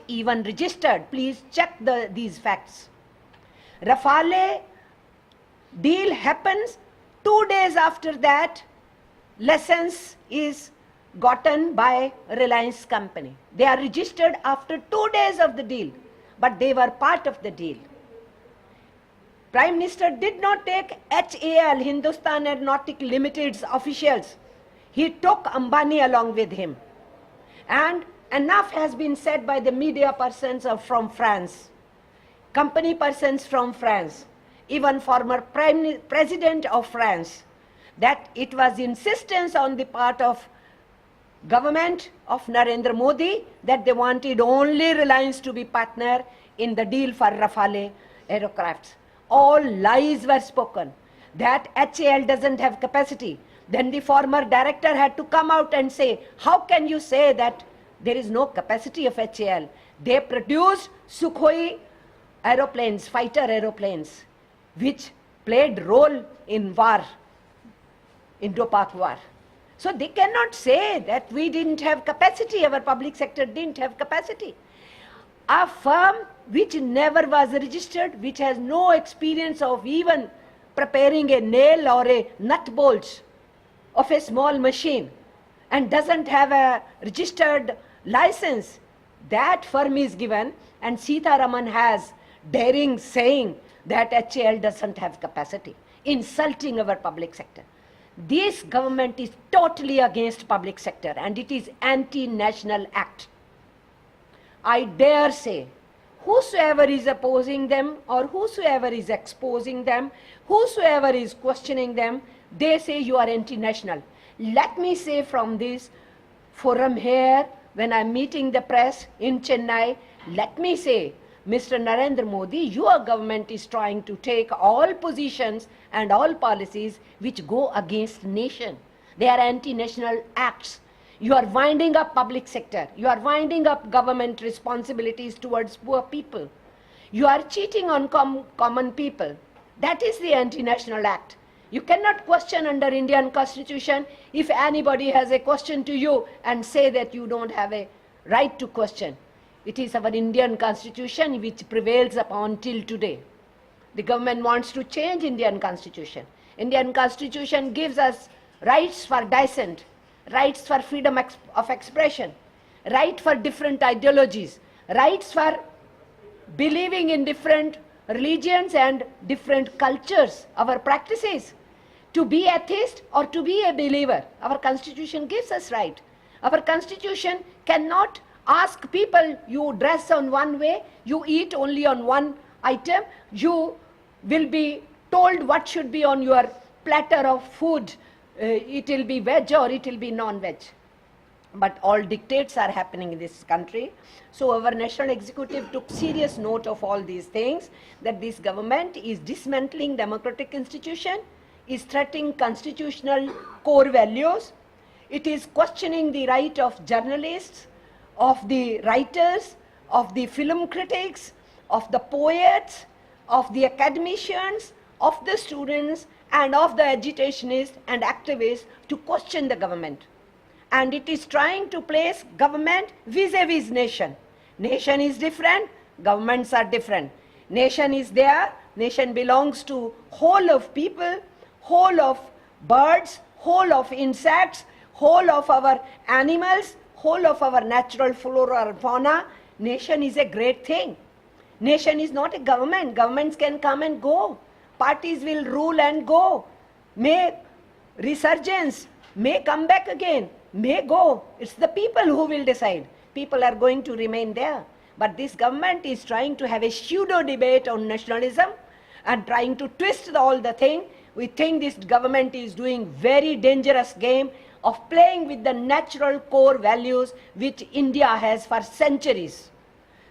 even registered. Please check these facts. Rafale deal happens, 2 days after that, license is gotten by Reliance company. They are registered after 2 days of the deal, but they were part of the deal. Prime Minister did not take HAL, Hindustan Aeronautic Limited's officials. He took Ambani along with him. And enough has been said by the media persons from France, company persons from France, even former President of France, that it was insistence on the part of government of Narendra Modi that they wanted only Reliance to be partner in the deal for Rafale aircrafts. All lies were spoken, that HAL doesn't have capacity. Then the former director had to come out and say, how can you say that there is no capacity of HAL? They produced Sukhoi aeroplanes, fighter aeroplanes, which played role in war, Indo-Pak war. So they cannot say that we didn't have capacity, our public sector didn't have capacity. A firm which never was registered, which has no experience of even preparing a nail or a nut bolt of a small machine and doesn't have a registered license, that firm is given, and Sitharaman has daring saying that HAL doesn't have capacity, insulting our public sector. This government is totally against public sector and it is anti-national act. I dare say, whosoever is opposing them or whosoever is exposing them, whosoever is questioning them, they say you are anti-national. Let me say from this forum here, when I'm meeting the press in Chennai, let me say, Mr. Narendra Modi, your government is trying to take all positions and all policies which go against nation. They are anti-national acts. You are winding up public sector. You are winding up government responsibilities towards poor people. You are cheating on common people. That is the anti-national act. You cannot question under Indian Constitution if anybody has a question to you and say that you don't have a right to question. It is our Indian Constitution which prevails upon till today. The government wants to change Indian Constitution. Indian Constitution gives us rights for dissent, rights for freedom of expression, right for different ideologies, rights for believing in different religions and different cultures, our practices. To be atheist or to be a believer, our Constitution gives us right. Our Constitution cannot ask people, you dress on one way, you eat only on one item, you will be told what should be on your platter of food. It will be veg or it will be non-veg. But all dictates are happening in this country. So our national executive took serious note of all these things, that this government is dismantling democratic institution, is threatening constitutional core values. It is questioning the right of journalists, of the writers, of the film critics, of the poets, of the academicians, of the students, and of the agitationists and activists to question the government. And it is trying to place government vis-a-vis nation. Nation is different, governments are different. Nation is there, nation belongs to whole of people, whole of birds, whole of insects, whole of our animals, whole of our natural flora and fauna. Nation is a great thing. Nation is not a government. Governments can come and go. Parties will rule and go. May resurgence, may come back again, may go. It's the people who will decide. People are going to remain there. But this government is trying to have a pseudo debate on nationalism and trying to twist all the thing. We think this government is doing very dangerous game of playing with the natural core values which India has for centuries.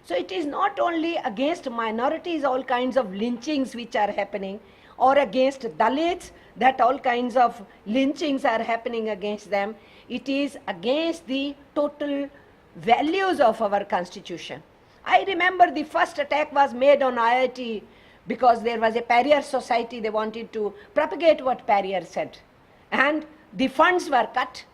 So it is not only against minorities, all kinds of lynchings which are happening, or against Dalits, that all kinds of lynchings are happening against them. It is against the total values of our constitution. I remember the first attack was made on IIT because there was a Perrier society, they wanted to propagate what Perrier said. And the funds were cut,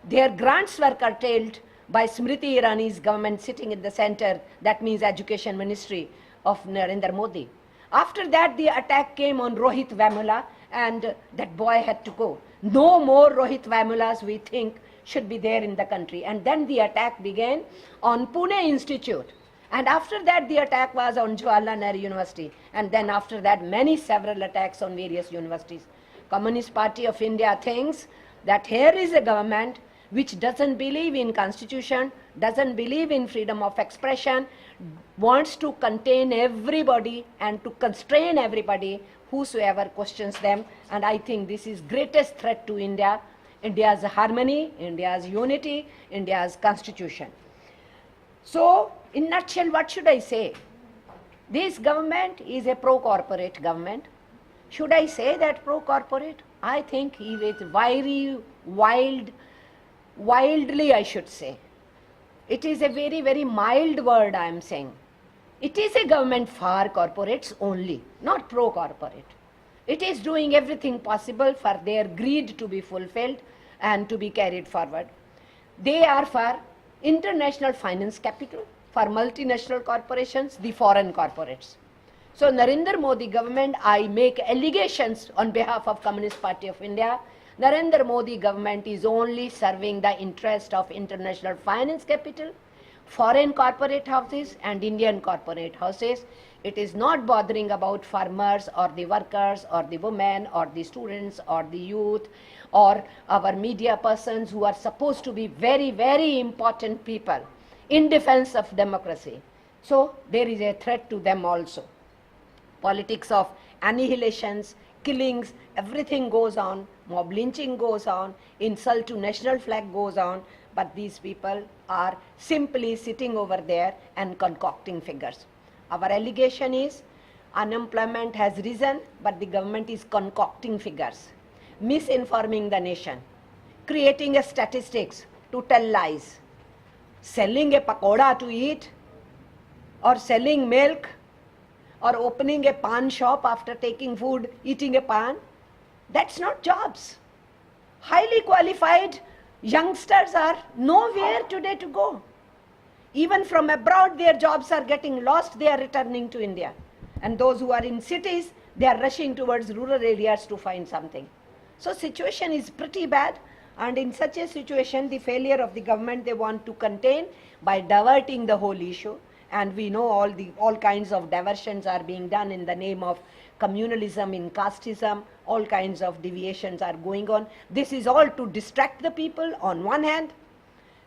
their grants were curtailed, by Smriti Irani's government sitting in the center, that means Education Ministry of Narendra Modi. After that, the attack came on Rohit Vemula, and that boy had to go. No more Rohit Vemulas, we think, should be there in the country. And then the attack began on Pune Institute. And after that, the attack was on Jawaharlal Nehru University. And then after that, several attacks on various universities. Communist Party of India thinks that here is a government which doesn't believe in constitution, doesn't believe in freedom of expression, wants to contain everybody and to constrain everybody whosoever questions them. And I think this is greatest threat to India, India's harmony, India's unity, India's constitution. So, in nutshell, what should I say? This government is a pro-corporate government. Should I say that pro-corporate? I think he is very wildly, I should say. It is a very, very mild word I am saying. It is a government for corporates only, not pro-corporate. It is doing everything possible for their greed to be fulfilled and to be carried forward. They are for international finance capital, for multinational corporations, the foreign corporates. So Narendra Modi government, I make allegations on behalf of Communist Party of India. Narendra Modi government is only serving the interest of international finance capital, foreign corporate houses and Indian corporate houses. It is not bothering about farmers or the workers or the women or the students or the youth or our media persons who are supposed to be very, very important people in defense of democracy. So there is a threat to them also. Politics of annihilations, killings, everything goes on, mob lynching goes on, insult to national flag goes on, but these people are simply sitting over there and concocting figures. Our allegation is unemployment has risen, but the government is concocting figures, misinforming the nation, creating a statistics to tell lies, selling a pakoda to eat, or selling milk, or opening a pan shop after taking food, eating a pan. That's not jobs. Highly qualified youngsters are nowhere today to go. Even from abroad, their jobs are getting lost, they are returning to India. And those who are in cities, they are rushing towards rural areas to find something. So situation is pretty bad, and in such a situation, the failure of the government they want to contain by diverting the whole issue. And we know all kinds of diversions are being done in the name of communalism, in casteism, all kinds of deviations are going on. This is all to distract the people on one hand.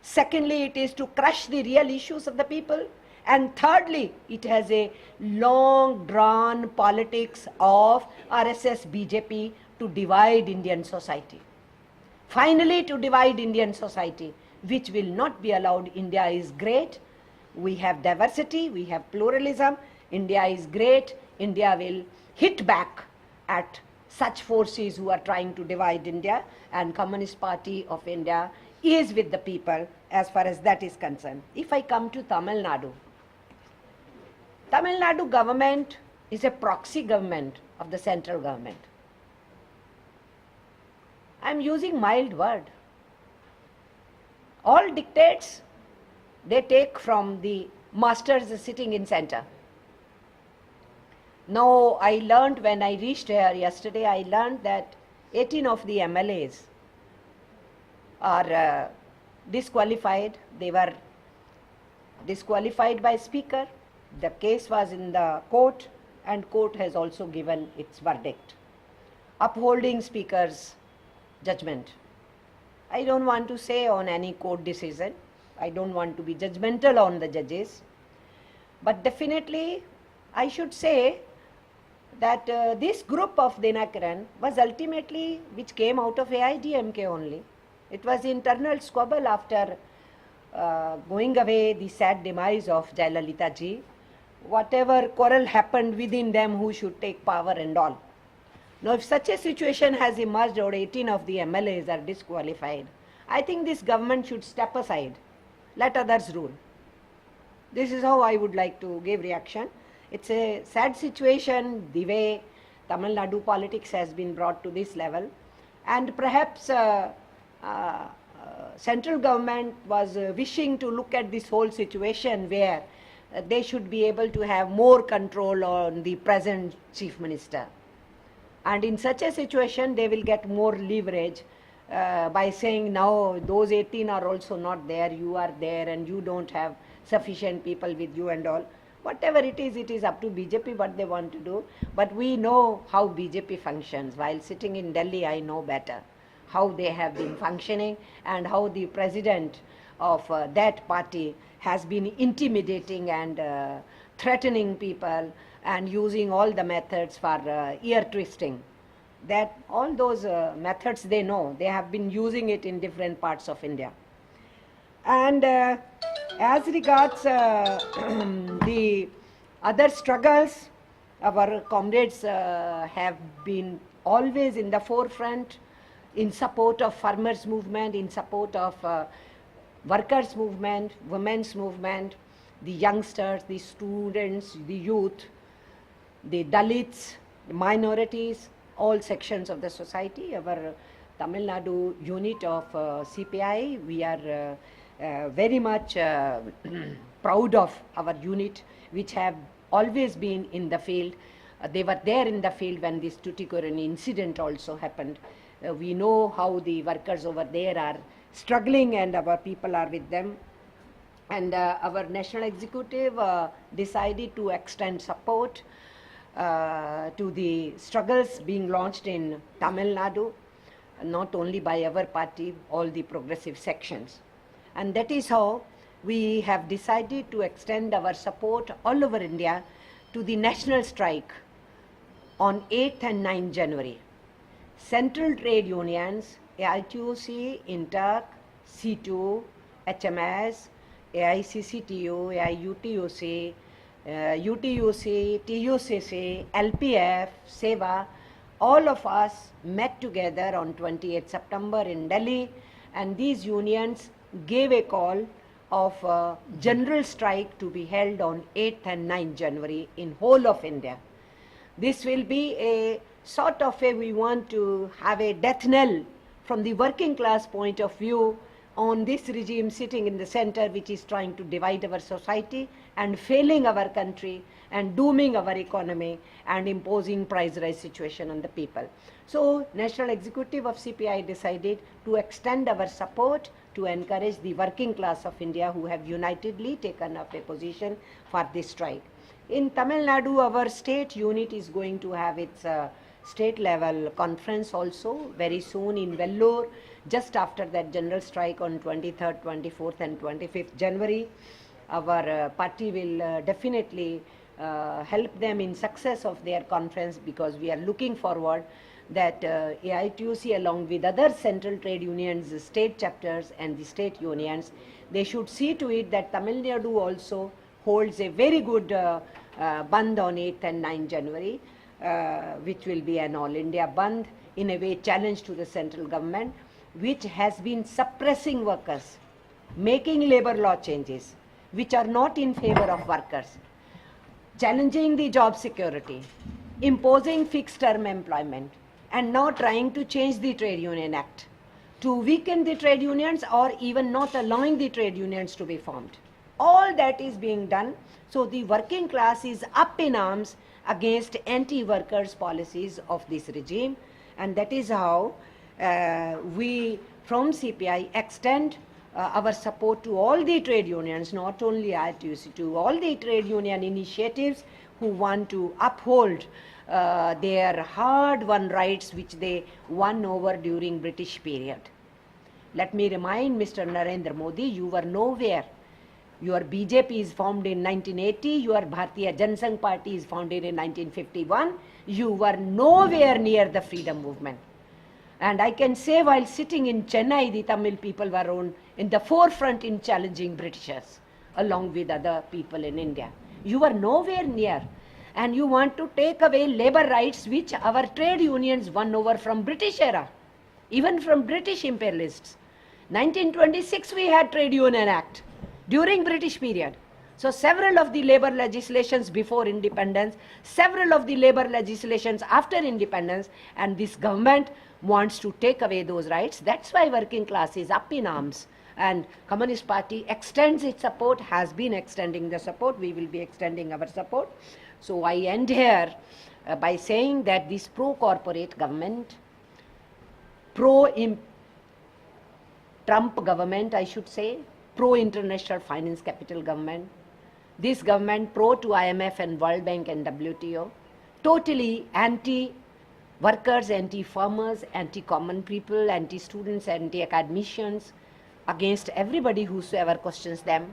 Secondly, it is to crush the real issues of the people. And thirdly, it has a long drawn politics of RSS BJP to divide Indian society. Finally, to divide Indian society, which will not be allowed. India is great. We have diversity, we have pluralism. India is great. India will hit back at such forces who are trying to divide India, and Communist Party of India is with the people as far as that is concerned. If I come to Tamil Nadu, Tamil Nadu government is a proxy government of the central government. I am using mild word. All dictates they take from the masters sitting in center. Now I learned when I reached here yesterday, I learned that 18 of the MLAs are disqualified. They were disqualified by speaker. The case was in the court, and court has also given its verdict, upholding speaker's judgment. I don't want to say on any court decision. I don't want to be judgmental on the judges. But definitely, I should say that this group of Dinakaran was ultimately, which came out of AIDMK only. It was internal squabble after going away the sad demise of Jayalalitha ji. Whatever quarrel happened within them, who should take power and all. Now, if such a situation has emerged or 18 of the MLAs are disqualified, I think this government should step aside. Let others rule. This is how I would like to give reaction. It's a sad situation, the way Tamil Nadu politics has been brought to this level. And perhaps central government was wishing to look at this whole situation where they should be able to have more control on the present chief minister. And in such a situation, they will get more leverage by saying, now those 18 are also not there, you are there, and you don't have sufficient people with you and all. Whatever it is up to BJP what they want to do. But we know how BJP functions. While sitting in Delhi, I know better how they have been functioning and how the president of that party has been intimidating and threatening people and using all the methods for ear twisting. That all those methods they know, they have been using it in different parts of India. And as regards the other struggles, our comrades have been always in the forefront in support of farmers' movement, in support of workers' movement, women's movement, the youngsters, the students, the youth, the Dalits, the minorities, all sections of the society. Our Tamil Nadu unit of CPI, we are very much proud of our unit, which have always been in the field. They were there in the field when this Tuticorin incident also happened. We know how the workers over there are struggling and our people are with them. And our national executive decided to extend support to the struggles being launched in Tamil Nadu, not only by our party, all the progressive sections. And that is how we have decided to extend our support all over India to the national strike on 8th and 9th January. Central trade unions, AITUC, INTAC, C2, HMS, AICCTU, AIUTUC, UTUC, TUCC, LPF, SEVA, all of us met together on 28th September in Delhi, and these unions gave a call of general strike to be held on 8th and 9th January in whole of India. This will be a sort of we want to have a death knell from the working class point of view on this regime sitting in the center, which is trying to divide our society and failing our country and dooming our economy and imposing price rise situation on the people. So National Executive of CPI decided to extend our support to encourage the working class of India who have unitedly taken up a position for this strike. In Tamil Nadu, our state unit is going to have its state level conference also very soon in Vellore, just after that general strike on 23rd, 24th and 25th January. Our party will definitely help them in success of their conference, because we are looking forward that AITUC along with other central trade unions, the state chapters and the state unions, they should see to it that Tamil Nadu also holds a very good Bandh on 8th and 9th January, which will be an all India Bandh, in a way challenge to the central government, which has been suppressing workers, making labor law changes which are not in favor of workers, challenging the job security, imposing fixed term employment, and now trying to change the Trade Union Act to weaken the trade unions or even not allowing the trade unions to be formed. All that is being done. So the working class is up in arms against anti-workers policies of this regime, and that is how we from CPI extend our support to all the trade unions, not only ITUC, to all the trade union initiatives who want to uphold their hard-won rights which they won over during British period. Let me remind Mr. Narendra Modi, you were nowhere. Your BJP is formed in 1980, your Bharatiya Janasangh Party is founded in 1951. You were nowhere near the freedom movement. And I can say, while sitting in Chennai, the Tamil people were in the forefront in challenging Britishers, along with other people in India. You were nowhere near. And you want to take away labor rights which our trade unions won over from British era, even from British imperialists. 1926 we had Trade Union Act during British period. So several of the labor legislations before independence, several of the labor legislations after independence, and this government wants to take away those rights. That's why working class is up in arms. And Communist Party extends its support, has been extending the support. We will be extending our support. So I end here by saying that this pro-corporate government, pro-Trump government, I should say, pro-international finance capital government, this government pro to IMF and World Bank and WTO, totally anti-workers, anti-farmers, anti-common people, anti-students, anti-academicians, against everybody whosoever questions them.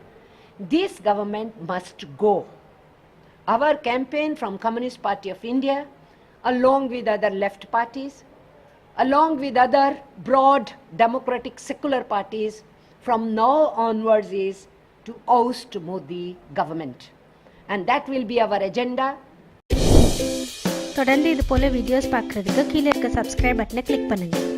This government must go. Our campaign from Communist Party of India, along with other left parties, along with other broad democratic secular parties, from now onwards is to oust Modi government. And that will be our agenda. தொடர்ந்து இது போல videos பார்க்குறதுக்கு கீழே இருக்க subscribe பட்டனை click பண்ணுங்கள்.